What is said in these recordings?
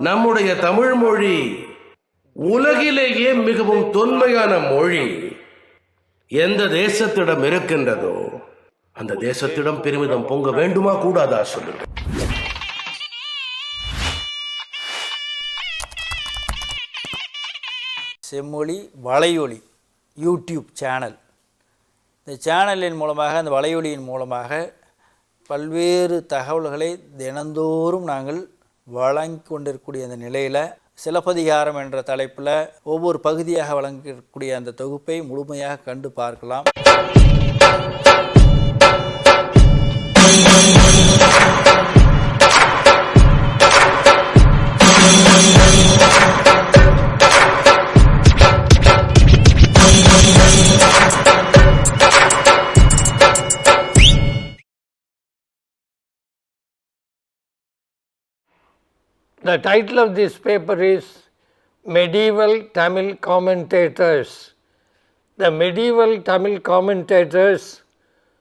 நம்முடைய தமிழ் மொழி உலகிலேயே மிகவும் தொன்மையான மொழி. எந்த தேசத்திடம் இருக்கின்றதோ அந்த தேசத்திடம் பெருமிதம் பொங்க வேண்டுமா கூடாதா சொல்லுங்க. செம்மொழி வலையொலி யூடியூப் சேனல். இந்த சேனலின் மூலமாக, அந்த வலையொலியின் மூலமாக பல்வேறு தகவல்களை தினந்தோறும் நாங்கள் வழங்கி கொண்டிருக்கக்கூடிய அந்த நிலையில் சிலப்பதிகாரம் என்ற தலைப்பில் ஒவ்வொரு பகுதியாக வழங்கக்கூடிய அந்த தொகுப்பை முழுமையாக கண்டு பார்க்கலாம். The title of this paper is Medieval Tamil Commentators. The medieval Tamil commentators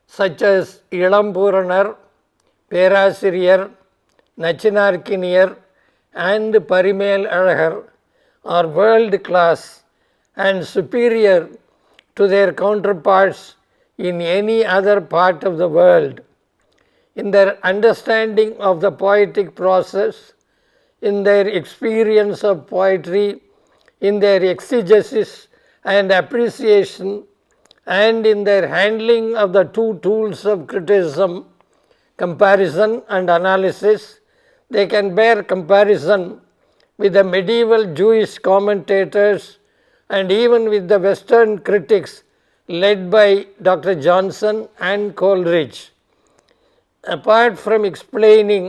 such as Ilampuranar, Perasiriyar, Nachinarkiniyar and Parimel Alagar are world class and superior to their counterparts in any other part of the world. In their understanding of the poetic process, in their experience of poetry, in their exegesis and appreciation, and in their handling of the two tools of criticism, comparison and analysis, they can bear comparison with the medieval Jewish commentators and even with the Western critics led by Dr. Johnson and Coleridge. Apart from explaining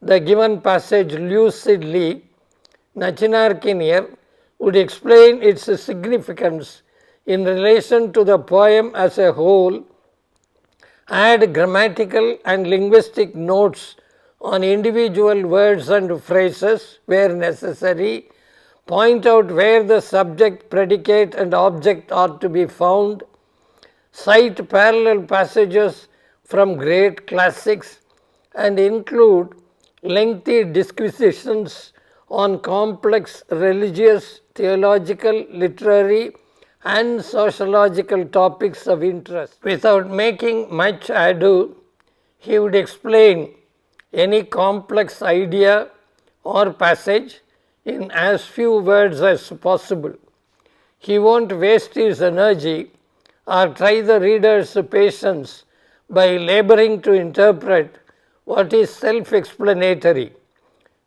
the given passage lucidly, Nachinarkiniyar would explain its significance in relation to the poem as a whole, add grammatical and linguistic notes on individual words and phrases where necessary, point out where the subject, predicate and object are to be found, cite parallel passages from great classics, and include lengthy disquisitions on complex religious, theological, literary and sociological topics of interest. Without making much ado, he would explain any complex idea or passage in as few words as possible. He won't waste his energy or try the reader's patience by laboring to interpret what is self-explanatory.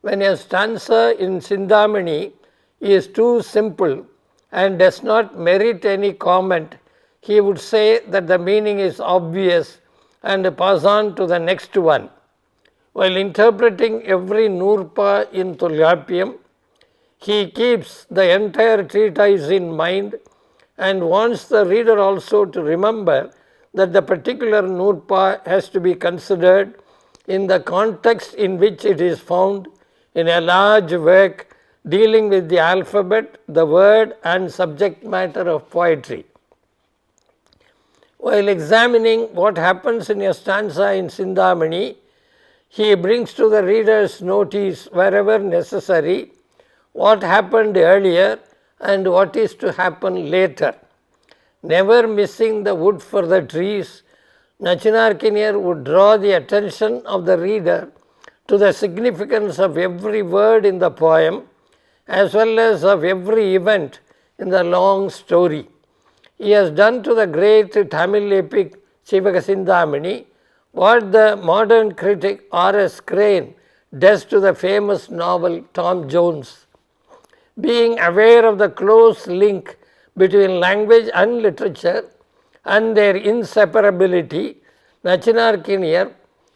When a stanza in Sindhamani is too simple and does not merit any comment, he would say that the meaning is obvious and pass on to the next one. While interpreting every Nurpa in Tolyapiyam, he keeps the entire treatise in mind and wants the reader also to remember that the particular Nurpa has to be considered in the context in which it is found in a large work dealing with the alphabet, the word and subject matter of poetry. While examining what happens in a stanza in Sindhamani, he brings to the reader's notice wherever necessary what happened earlier and what is to happen later. Never missing the wood for the trees, Nachinarkiniyar would draw the attention of the reader to the significance of every word in the poem as well as of every event in the long story. He has done to the great Tamil epic Sivaka Sindhamani what the modern critic R.S. Crane does to the famous novel Tom Jones. Being aware of the close link between language and literature and their inseparability, Nachinarkiniyar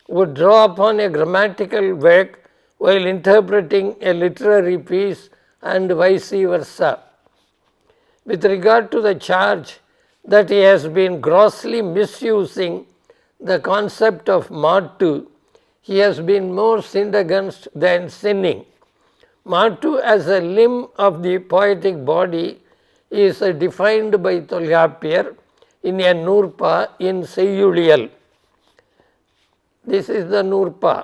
would draw upon a grammatical work while interpreting a literary piece and vice versa. With regard to the charge that he has been grossly misusing the concept of Matu, he has been more sinned against than sinning. Matu as a limb of the poetic body is defined by Tolyapiyar in a Nurpa in Seyyuliyal. This is the Nurpa.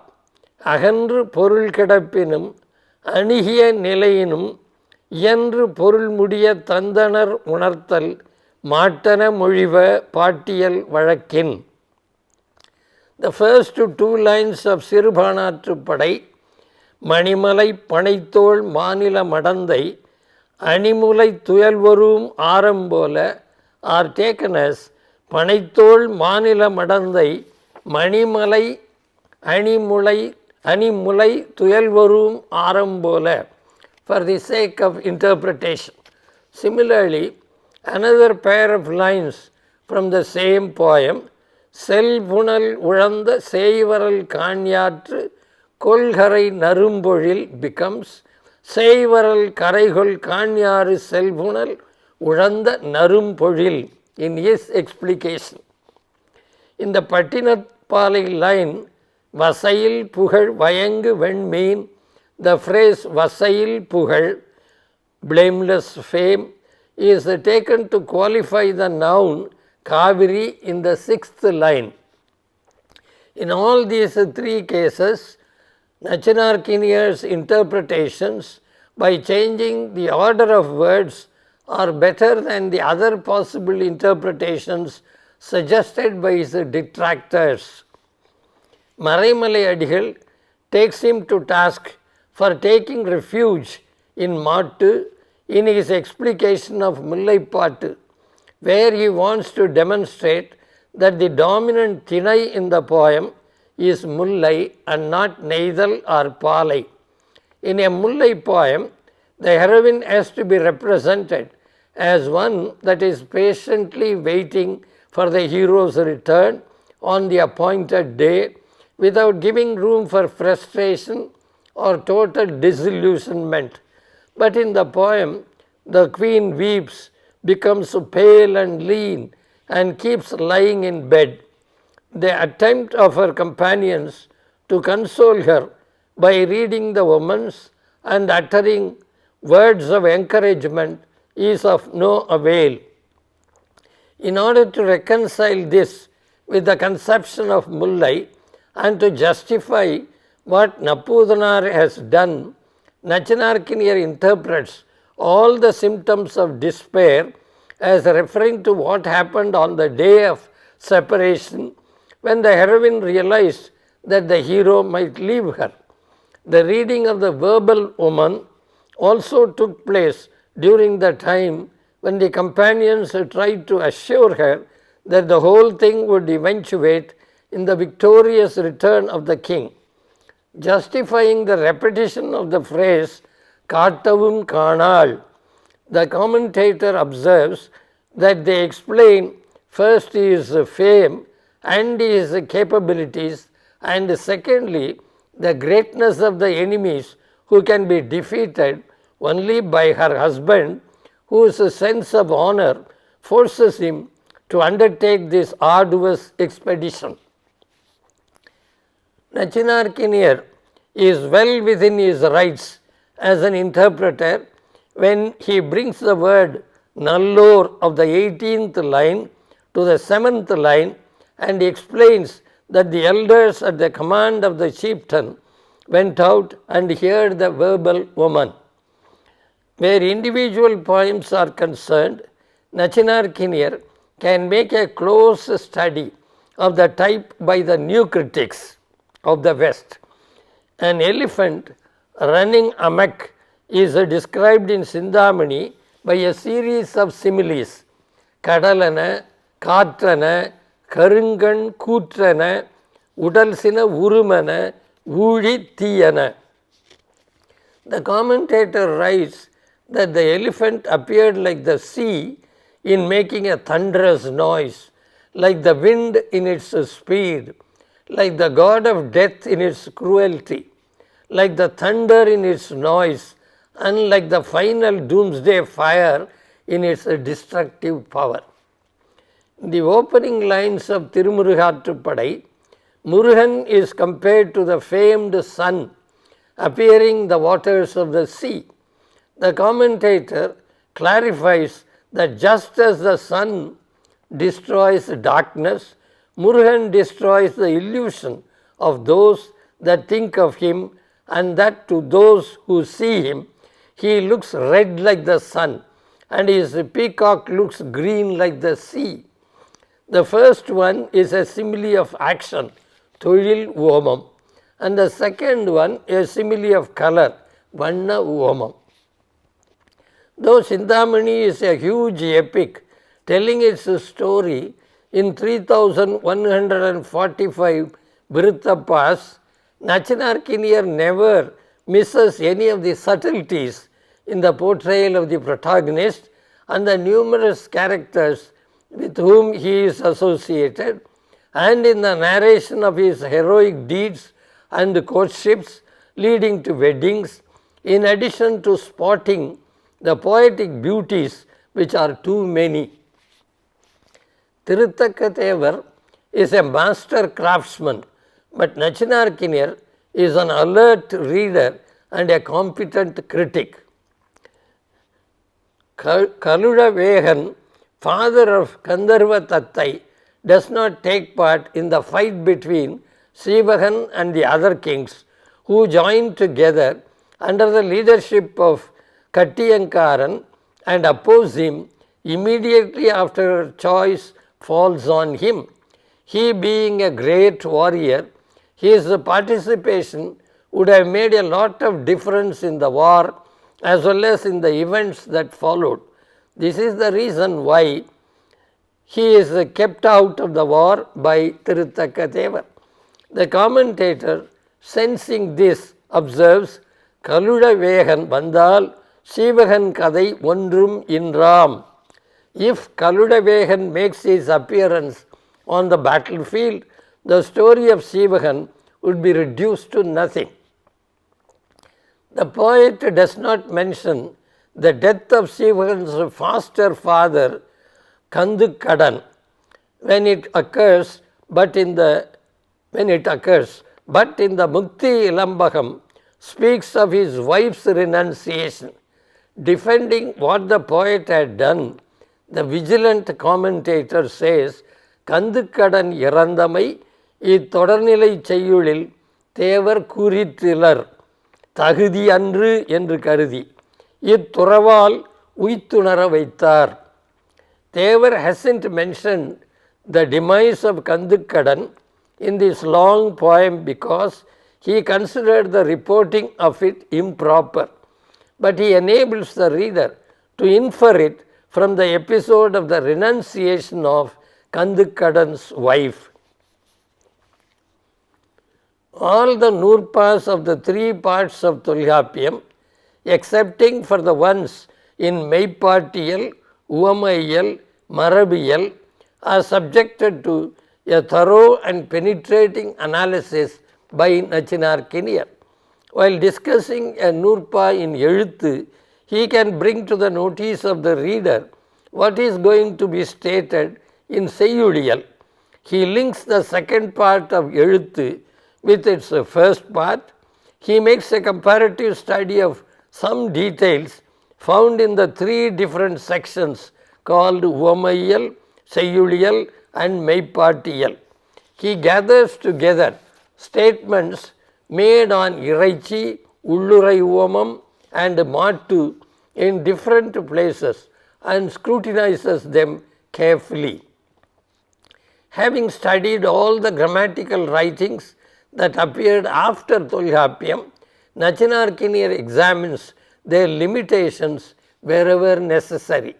அகன்று பொருள் கிடப்பினும் அணுகிய நிலையினும் இயன்று பொருள் முடிய தந்தனர் உணர்த்தல் மாட்டன மொழிவ பாட்டியல் வழக்கின். The first two lines of Sirupanatruppadai, மணிமலை பனைத்தோள் மாநில மடந்தை அணிமுலை துயல்வரும் ஆரம்போல are taken as பனைத்தோள் மாநில மடந்தை மணிமலை அணிமுலை துயல்வரும் ஆரம்போல for the sake of interpretation. Similarly, another pair of lines from the same poem, செல்புணல் உழந்த சேய்வரல் காண்யாற்று கொள்கரை நறும்பொழில் becomes சேய்வரல் கரைகொள் காண்யாறு செல்புணல் உழந்த நறும்பொழில் in his explication. In the Pattinappalai line, வசையில் புகழ் வயங்கு வெண்மீன், the phrase வசையில் புகழ், blameless fame, is taken to qualify the noun Kaveri in the 6th line. In all these three cases, Nachinarkiniyar's interpretations by changing the order of words are better than the other possible interpretations suggested by his detractors. Maraimalai Adigal takes him to task for taking refuge in Mattu in his explication of Mullaipattu, where he wants to demonstrate that the dominant Thinai in the poem is Mullai and not Neithal or Palai. In a Mullai poem, the heroine has to be represented as one that is patiently waiting for the hero's return on the appointed day without giving room for frustration or total disillusionment. But in the poem, the queen weeps, becomes pale and lean, and keeps lying in bed. The attempt of her companions to console her by reading the omens and uttering words of encouragement is of no avail. In order to reconcile this with the conception of Mullai and to justify what Naputhanar has done, Nachinarkiniyar interprets all the symptoms of despair as referring to what happened on the day of separation when the heroine realized that the hero might leave her. The reading of the verbal omen also took place during the time when the companions tried to assure her that the whole thing would eventuate in the victorious return of the king. Justifying the repetition of the phrase Kattavum Kanal, the commentator observes that they explain first his fame and his capabilities, and secondly the greatness of the enemies who can be defeated only by her husband, whose sense of honor forces him to undertake this arduous expedition. Nachinarkiniyar is well within his rights as an interpreter when he brings the word Nallor of the 18th line to the 7th line and explains that the elders at the command of the chieftain went out and heard the verbal omen. Where individual poems are concerned, Nachinarkiniyar can make a close study of the type by the new critics of the West. An elephant running amok is described in Sindhamani by a series of similes. Kadalana, Katrana, Karungan, Kutrana, Udalsina, Urumana, Udi Tiyana. The commentator writes that the elephant appeared like the sea in making a thunderous noise, like the wind in its speed, like the god of death in its cruelty, like the thunder in its noise, and like the final doomsday fire in its destructive power. In the opening lines of Tirumurugatrupadai, Murugan is compared to the famed sun appearing in the waters of the sea. The commentator clarifies that just as the sun destroys darkness, Murugan destroys the illusion of those that think of him and that to those who see him, he looks red like the sun, and his peacock looks green like the sea. The first one is a simile of action, Thozhil Uomam, and the second one a simile of color, Vanna Uomam. Though Chintamani is a huge epic telling its story in 3145 Vrittapas, Nachinarkiniar never misses any of the subtleties in the portrayal of the protagonist and the numerous characters with whom he is associated, and in the narration of his heroic deeds and courtships leading to weddings, in addition to spotting the poetic beauties which are too many. Tirutthakkathevar is a master craftsman, but Nachinarkiniar is an alert reader and a competent critic. Kaluda Vegan, father of Gandharva Tattai, does not take part in the fight between Sivagan and the other kings, who join together under the leadership of Kattiyankaran and oppose him immediately after choice falls on him. He being a great warrior, his participation would have made a lot of difference in the war as well as in the events that followed. This is the reason why he is kept out of the war by Tirutthakkathevar. The commentator, sensing this, observes, Kaluda Vegan Vandal Sivagan Kadai Ondrum Inram. If Kaluda Vegan makes his appearance on the battlefield, the story of Sivagan would be reduced to nothing. The poet does not mention the death of Sivagan's foster father Kandukkadan when it occurs, but in the Mukti Ilambagam speaks of his wife's renunciation. Defending what the poet had done, the vigilant commentator says, Kandukkadan Irandamai இத்தொடர்நிலை செய்யுளில் தேவர் கூறிற்றிலர் தகுதி அன்று என்று கருதி இத்துறவால் உய்த்துணர வைத்தார். Thevar hasn't mentioned the demise of Kandukkadan in this long poem because he considered the reporting of it improper, but he enables the reader to infer it from the episode of the renunciation of Kandukkadan's wife. All the Nurpas of the three parts of Tolkapiyam, excepting for the ones in Meippattiyal, Uvamayiyal, Marabiyal, are subjected to a thorough and penetrating analysis by Nachinarkiniar. While discussing a Nurpa in Ezhuthu, he can bring to the notice of the reader what is going to be stated in Seiyudiyal. He links the second part of Ezhuthu with its first part. He makes a comparative study of some details found in the three different sections called Uvamayiyal, Seiyudiyal and Meippattiyal. He gathers together statements made on Iraichi, Ullurai Uvamam and Mattu in different places and scrutinizes them carefully. Having studied all the grammatical writings that appeared after Tolkapiyam, Nachinarkiniar examines their limitations wherever necessary.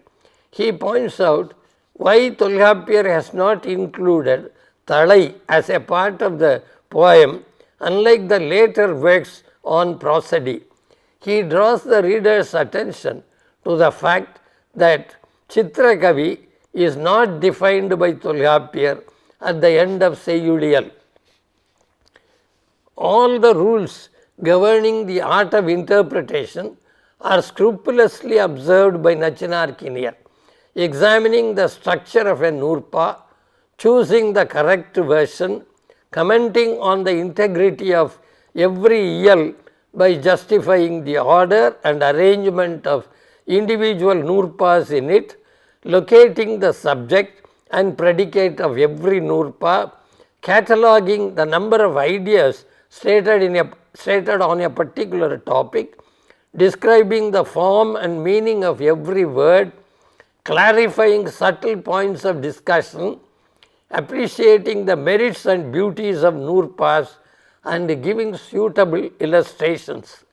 He points out why Tolkapiyar has not included Thalai as a part of the poem, unlike the later works on prosody. He draws the reader's attention to the fact that Chitrakavi is not defined by Tolkapiyar at the end of Seiyudiyal. All the rules governing the art of interpretation are scrupulously observed by Nachinarkiniar, examining the structure of a Nurpa, choosing the correct version, commenting on the integrity of every iyal by justifying the order and arrangement of individual Nurpas in it, locating the subject and predicate of every Nurpa, cataloguing the number of ideas stated in a stated on a particular topic, describing the form and meaning of every word, clarifying subtle points of discussion, appreciating the merits and beauties of Noor Pass, and giving suitable illustrations.